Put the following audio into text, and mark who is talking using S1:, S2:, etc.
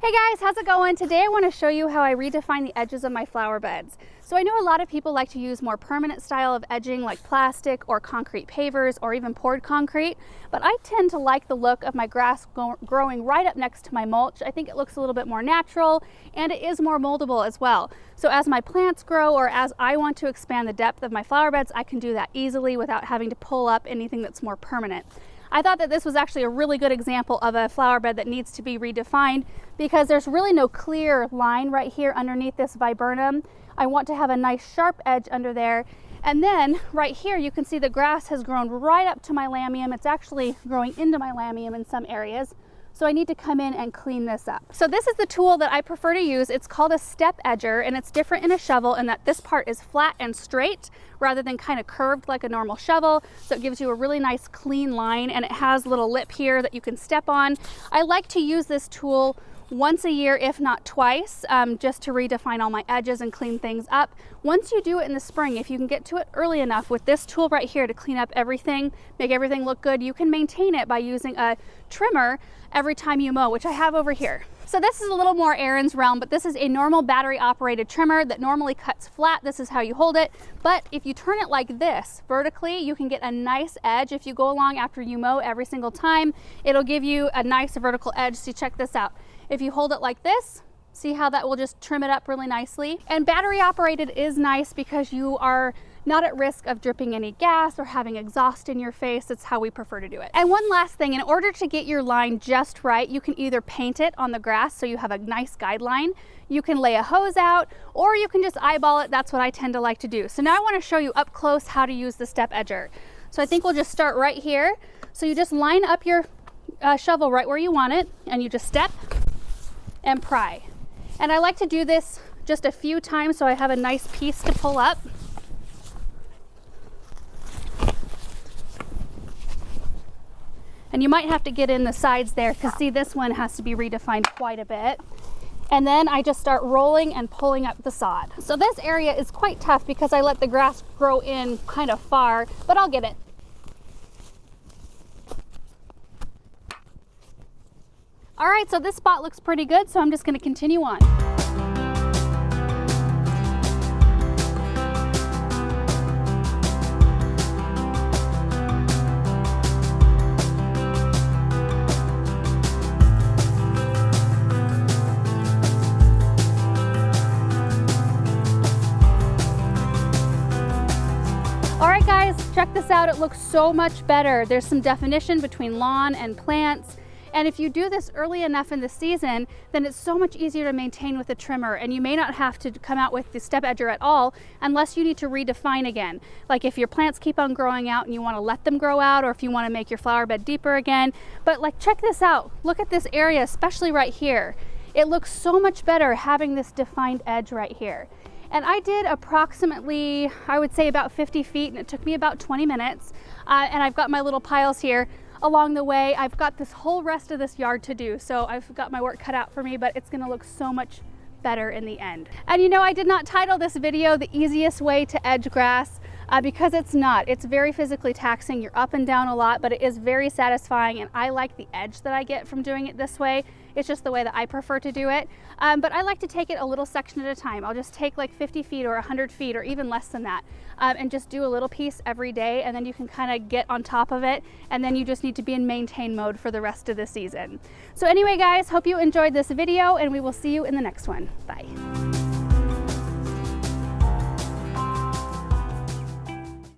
S1: Hey guys, how's it going? Today I want to show you how I redefine the edges of my flower beds. So I know a lot of people like to use more permanent style of edging like plastic or concrete pavers or even poured concrete, but I tend to like the look of my grass growing right up next to my mulch. I think it looks a little bit more natural and it is more moldable as well. So as my plants grow or as I want to expand the depth of my flower beds, I can do that easily without having to pull up anything that's more permanent. I thought that this was actually a really good example of a flower bed that needs to be redefined because there's really no clear line right here underneath this viburnum. I want to have a nice sharp edge under there. And then right here, you can see the grass has grown right up to my lamium. It's actually growing into my lamium in some areas. So I need to come in and clean this up. So this is the tool that I prefer to use. It's called a step edger, and it's different in a shovel in that this part is flat and straight rather than kind of curved like a normal shovel. So it gives you a really nice clean line, and it has a little lip here that you can step on. I like to use this tool once a year, if not twice, just to redefine all my edges and clean things up. Once you do it in the spring, if you can get to it early enough with this tool right here to clean up everything, make everything look good, you can maintain it by using a trimmer every time you mow, which I have over here. So this is a little more Aaron's realm, but this is a normal battery operated trimmer that normally cuts flat. This is how you hold it. But if you turn it like this vertically, you can get a nice edge. If you go along after you mow every single time, it'll give you a nice vertical edge. So check this out. If you hold it like this, see how that will just trim it up really nicely. And battery operated is nice because you are not at risk of dripping any gas or having exhaust in your face. That's how we prefer to do it. And one last thing, in order to get your line just right, you can either paint it on the grass so you have a nice guideline, you can lay a hose out, or you can just eyeball it. That's what I tend to like to do. So now I want to show you up close how to use the step edger. So I think we'll just start right here. So you just line up your shovel right where you want it, and you just step and pry. And I like to do this just a few times so I have a nice piece to pull up. And you might have to get in the sides there because see, this one has to be redefined quite a bit. And then I just start rolling and pulling up the sod. So this area is quite tough because I let the grass grow in kind of far, but I'll get it. All right, so this spot looks pretty good, so I'm just going to continue on. All right, guys, check this out. It looks so much better. There's some definition between lawn and plants. And if you do this early enough in the season, then it's so much easier to maintain with a trimmer, and you may not have to come out with the step edger at all unless you need to redefine again. Like if your plants keep on growing out and you want to let them grow out, or if you want to make your flower bed deeper again. But like, check this out. Look at this area, especially right here. It looks so much better having this defined edge right here. And I did approximately, I would say about 50 feet, and it took me about 20 minutes. And I've got my little piles here. Along the way, I've got this whole rest of this yard to do, so I've got my work cut out for me, but it's gonna look so much better in the end. And you know, I did not title this video the easiest way to edge grass because it's not. It's very physically taxing. You're up and down a lot, but it is very satisfying, and I like the edge that I get from doing it this way. It's just the way that I prefer to do it. But I like to take it a little section at a time. I'll just take like 50 feet or 100 feet or even less than that and just do a little piece every day, and then you can kind of get on top of it, and then you just need to be in maintain mode for the rest of the season. So anyway, guys, hope you enjoyed this video, and we will see you in the next one. Bye.